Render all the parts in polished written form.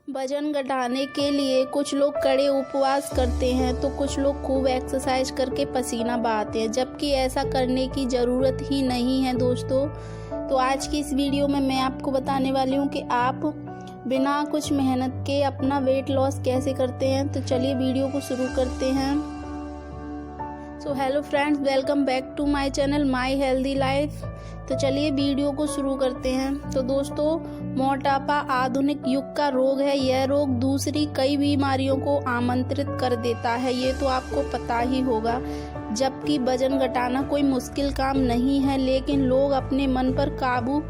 वजन घटाने के लिए कुछ लोग कड़े उपवास करते हैं तो कुछ लोग खूब एक्सरसाइज करके पसीना बहाते हैं, जबकि ऐसा करने की ज़रूरत ही नहीं है दोस्तों। तो आज की इस वीडियो में मैं आपको बताने वाली हूँ कि आप बिना कुछ मेहनत के अपना वेट लॉस कैसे करते हैं। तो चलिए वीडियो को शुरू करते हैं। So hello friends, welcome back to my channel my healthy life. तो चलिए वीडियो को शुरू करते हैं। तो दोस्तों, मोटापा आधुनिक युग का रोग है। यह रोग दूसरी कई बीमारियों को आमंत्रित कर देता है, ये तो आपको पता ही होगा। जबकि वजन घटाना कोई मुश्किल काम नहीं है, लेकिन लोग अपने मन पर काबू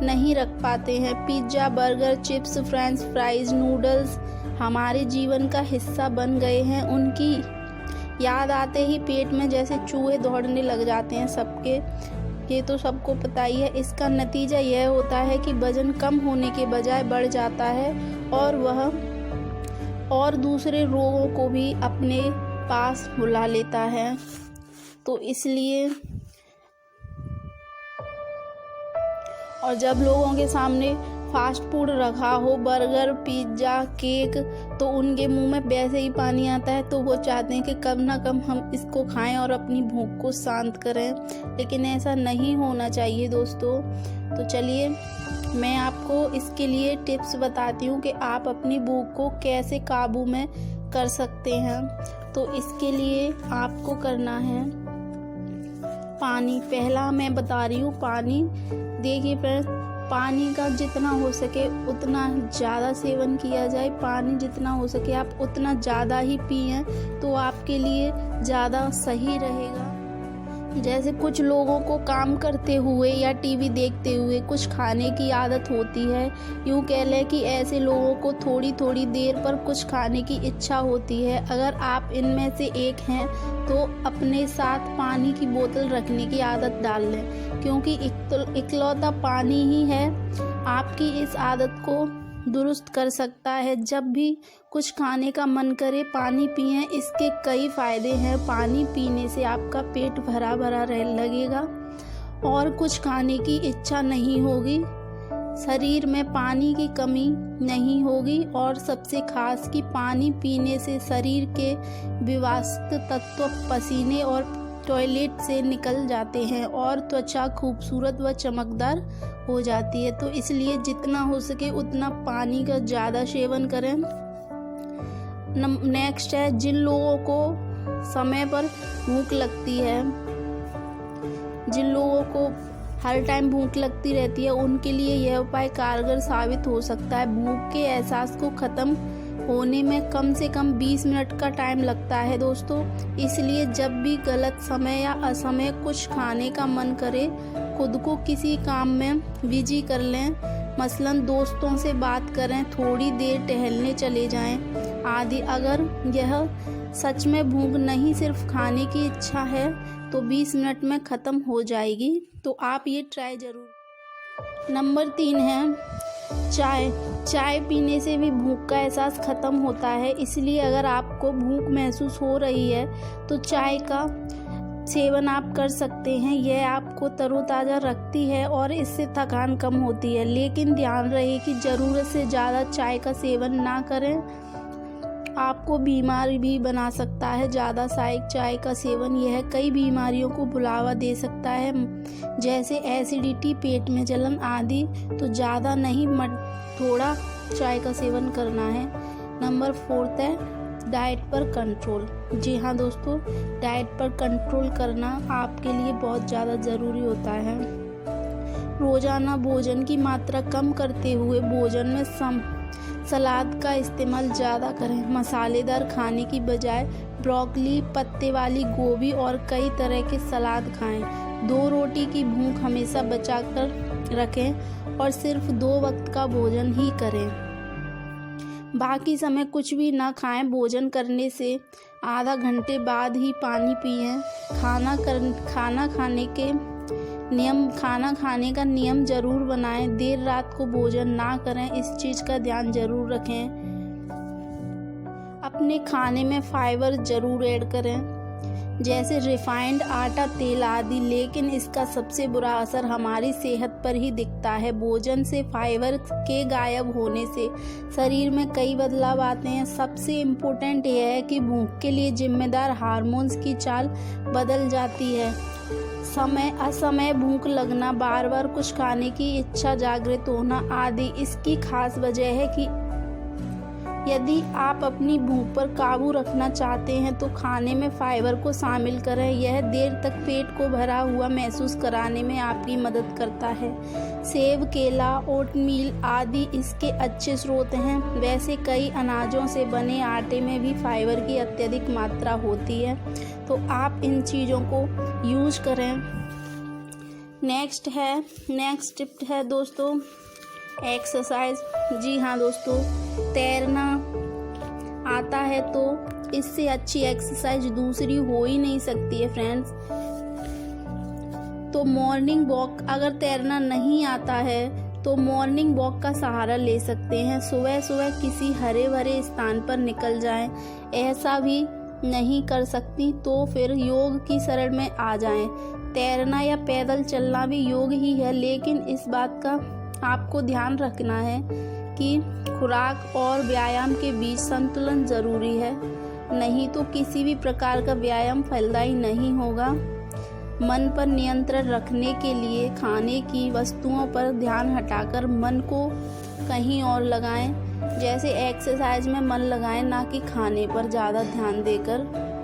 नहीं रख पाते हैं। Pizza, burger, chips, French fries, noodles हमारे जीवन का हिस्सा बन गए हैं। उनकी याद आते ही पेट में जैसे चूहे दौड़ने लग जाते हैं सबके, ये तो सबको पता ही है। इसका नतीजा यह होता है कि वजन कम होने के बजाय बढ़ जाता है और वह और दूसरे रोगों को भी अपने पास बुला लेता है। तो इसलिए और जब लोगों के सामने फास्ट फूड रखा हो, बर्गर, पिज्ज़ा, केक, तो उनके मुंह में वैसे ही पानी आता है। तो वो चाहते हैं कि कम ना कम हम इसको खाएं और अपनी भूख को शांत करें, लेकिन ऐसा नहीं होना चाहिए दोस्तों। तो चलिए मैं आपको इसके लिए टिप्स बताती हूँ कि आप अपनी भूख को कैसे काबू में कर सकते हैं। तो इसके लिए आपको करना है पानी। पहला मैं बता रही हूँ पानी। देखिए फ्रेंड्स, पानी का जितना हो सके उतना ज़्यादा सेवन किया जाए। पानी जितना हो सके आप उतना ज़्यादा ही पिएं, तो आपके लिए ज़्यादा सही रहेगा। जैसे कुछ लोगों को काम करते हुए या टीवी देखते हुए कुछ खाने की आदत होती है, यूँ कह लें कि ऐसे लोगों को थोड़ी थोड़ी देर पर कुछ खाने की इच्छा होती है। अगर आप इनमें से एक हैं तो अपने साथ पानी की बोतल रखने की आदत डाल लें, क्योंकि इकलौता पानी ही है आपकी इस आदत को दुरुस्त कर सकता है। जब भी कुछ खाने का मन करे पानी पिएं, इसके कई फायदे हैं। पानी पीने से आपका पेट भरा भरा लगेगा और कुछ खाने की इच्छा नहीं होगी, शरीर में पानी की कमी नहीं होगी, और सबसे खास कि पानी पीने से शरीर के विवाष्ट तत्व पसीने और टॉयलेट से निकल जाते हैं और त्वचा खूबसूरत व चमकदार हो जाती है। तो इसलिए जितना हो सके उतना पानी का ज़्यादा सेवन करें। नेक्स्ट है, जिन लोगों को समय पर भूख लगती है, जिन लोगों को हर टाइम भूख लगती रहती है, उनके लिए यह उपाय कारगर साबित हो सकता है। भूख के एहसास को ख़त्म होने में कम से कम 20 मिनट का टाइम लगता है दोस्तों। इसलिए जब भी गलत समय या असमय कुछ खाने का मन करे, खुद को किसी काम में बिजी कर लें। मसलन दोस्तों से बात करें, थोड़ी देर टहलने चले जाएं आदि। अगर यह सच में भूख नहीं सिर्फ खाने की इच्छा है तो 20 मिनट में ख़त्म हो जाएगी। तो आप ये ट्राई ज़रूर। नंबर 3 है चाय। चाय पीने से भी भूख का एहसास ख़त्म होता है। इसलिए अगर आपको भूख महसूस हो रही है तो चाय का सेवन आप कर सकते हैं। यह आपको तरोताज़ा रखती है और इससे थकान कम होती है। लेकिन ध्यान रहे कि ज़रूरत से ज़्यादा चाय का सेवन ना करें, आपको बीमार भी बना सकता है। ज़्यादा चाय का सेवन यह कई बीमारियों को बुलावा दे सकता है, जैसे एसिडिटी, पेट में जलन आदि। तो ज़्यादा नहीं, थोड़ा चाय का सेवन करना है। नंबर 4 है डाइट पर कंट्रोल। जी हाँ दोस्तों, डाइट पर कंट्रोल करना आपके लिए बहुत ज़्यादा ज़रूरी होता है। रोज़ाना भोजन की मात्रा कम करते हुए भोजन में सलाद का इस्तेमाल ज़्यादा करें। मसालेदार खाने की बजाय ब्रोकली, पत्ते वाली गोभी और कई तरह के सलाद खाएं। 2 रोटी की भूख हमेशा बचा कर रखें और सिर्फ 2 वक्त का भोजन ही करें। बाकी समय कुछ भी ना खाएं। भोजन करने से आधा घंटे बाद ही पानी पिएं। खाना खाने का नियम जरूर बनाएं। देर रात को भोजन ना करें, इस चीज़ का ध्यान जरूर रखें। अपने खाने में फाइबर जरूर ऐड करें। जैसे रिफाइंड आटा, तेल आदि, लेकिन इसका सबसे बुरा असर हमारी सेहत पर ही दिखता है। भोजन से फाइबर के गायब होने से शरीर में कई बदलाव आते हैं। सबसे इम्पोर्टेंट यह है कि भूख के लिए जिम्मेदार हार्मोन्स की चाल बदल जाती है। समय असमय भूख लगना, बार बार कुछ खाने की इच्छा जागृत होना आदि। इसकी खास वजह है कि यदि आप अपनी भूख पर काबू रखना चाहते हैं तो खाने में फाइबर को शामिल करें। यह देर तक पेट को भरा हुआ महसूस कराने में आपकी मदद करता है। सेब, केला, ओटमील आदि इसके अच्छे स्रोत हैं। वैसे कई अनाजों से बने आटे में भी फाइबर की अत्यधिक मात्रा होती है, तो आप इन चीज़ों को यूज करें। नेक्स्ट टिप है दोस्तों एक्सरसाइज। जी हाँ दोस्तों, तैरना आता है तो इससे अच्छी एक्सरसाइज दूसरी हो ही नहीं सकती है फ्रेंड्स। तो मॉर्निंग वॉक, अगर तैरना नहीं आता है तो मॉर्निंग वॉक का सहारा ले सकते हैं। सुबह सुबह किसी हरे भरे स्थान पर निकल जाएं। ऐसा भी नहीं कर सकती तो फिर योग की शरण में आ जाएं। तैरना या पैदल चलना भी योग ही है, लेकिन इस बात का आपको ध्यान रखना है कि खुराक और व्यायाम के बीच संतुलन जरूरी है, नहीं तो किसी भी प्रकार का व्यायाम फलदायी नहीं होगा। मन पर नियंत्रण रखने के लिए खाने की वस्तुओं पर ध्यान हटाकर मन को कहीं और लगाएं। जैसे एक्सरसाइज में मन लगाएं, ना कि खाने पर ज़्यादा ध्यान देकर।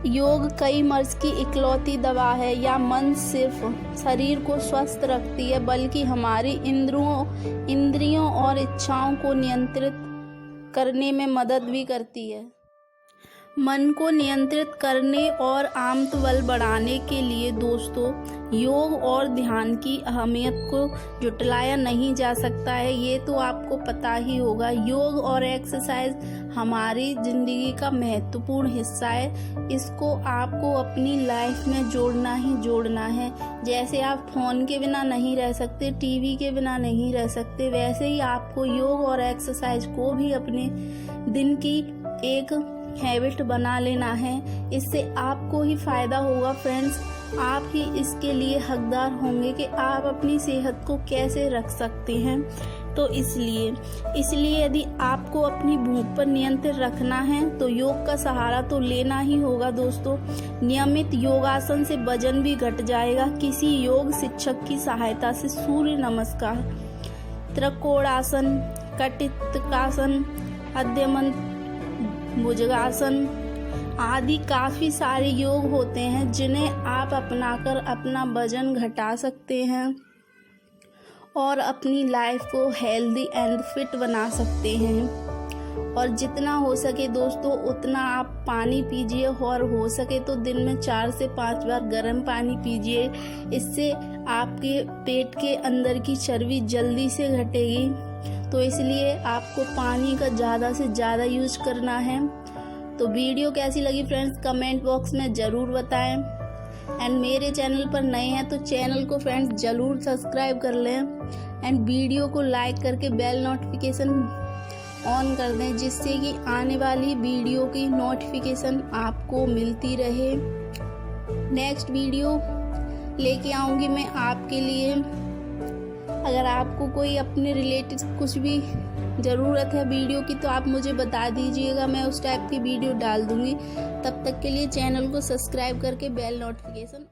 योग कई मर्ज की इकलौती दवा है। या मन सिर्फ शरीर को स्वस्थ रखती है, बल्कि हमारी इंद्रियों और इच्छाओं को नियंत्रित करने में मदद भी करती है। मन को नियंत्रित करने और आत्मबल बढ़ाने के लिए दोस्तों योग और ध्यान की अहमियत को जुटलाया नहीं जा सकता है, ये तो आपको पता ही होगा। योग और एक्सरसाइज हमारी ज़िंदगी का महत्वपूर्ण हिस्सा है। इसको आपको अपनी लाइफ में जोड़ना ही जोड़ना है। जैसे आप फ़ोन के बिना नहीं रह सकते, टीवी के बिना नहीं रह सकते, वैसे ही आपको योग और एक्सरसाइज को भी अपने दिन की एक हैबिट बना लेना है। इससे आपको ही फायदा होगा फ्रेंड्स। आप ही इसके लिए हकदार होंगे कि आप अपनी सेहत को कैसे रख सकते हैं। तो इसलिए यदि आपको अपनी भूख पर नियंत्रण रखना है तो योग का सहारा तो लेना ही होगा दोस्तों। नियमित योगासन से वजन भी घट जाएगा। किसी योग शिक्षक की सहायता से सूर्य नमस्कार, त्रिकोणासन, कटित्कासन, अद्यमन भुजंगासन आदि काफ़ी सारे योग होते हैं जिन्हें आप अपनाकर अपना वजन घटा सकते हैं और अपनी लाइफ को हेल्दी एंड फिट बना सकते हैं। और जितना हो सके दोस्तों उतना आप पानी पीजिए, और हो सके तो दिन में 4 से 5 बार गर्म पानी पीजिए। इससे आपके पेट के अंदर की चर्बी जल्दी से घटेगी। तो इसलिए आपको पानी का ज़्यादा से ज़्यादा यूज करना है। तो वीडियो कैसी लगी फ्रेंड्स कमेंट बॉक्स में ज़रूर बताएं। एंड मेरे चैनल पर नए हैं तो चैनल को फ्रेंड्स ज़रूर सब्सक्राइब कर लें एंड वीडियो को लाइक करके बेल नोटिफिकेशन ऑन कर दें, जिससे कि आने वाली वीडियो की नोटिफिकेशन आपको मिलती रहे। नेक्स्ट वीडियो लेके आऊँगी मैं आपके लिए। अगर आपको कोई अपने रिलेटेड कुछ भी ज़रूरत है वीडियो की तो आप मुझे बता दीजिएगा, मैं उस टाइप की वीडियो डाल दूँगी। तब तक के लिए चैनल को सब्सक्राइब करके बेल नोटिफिकेशन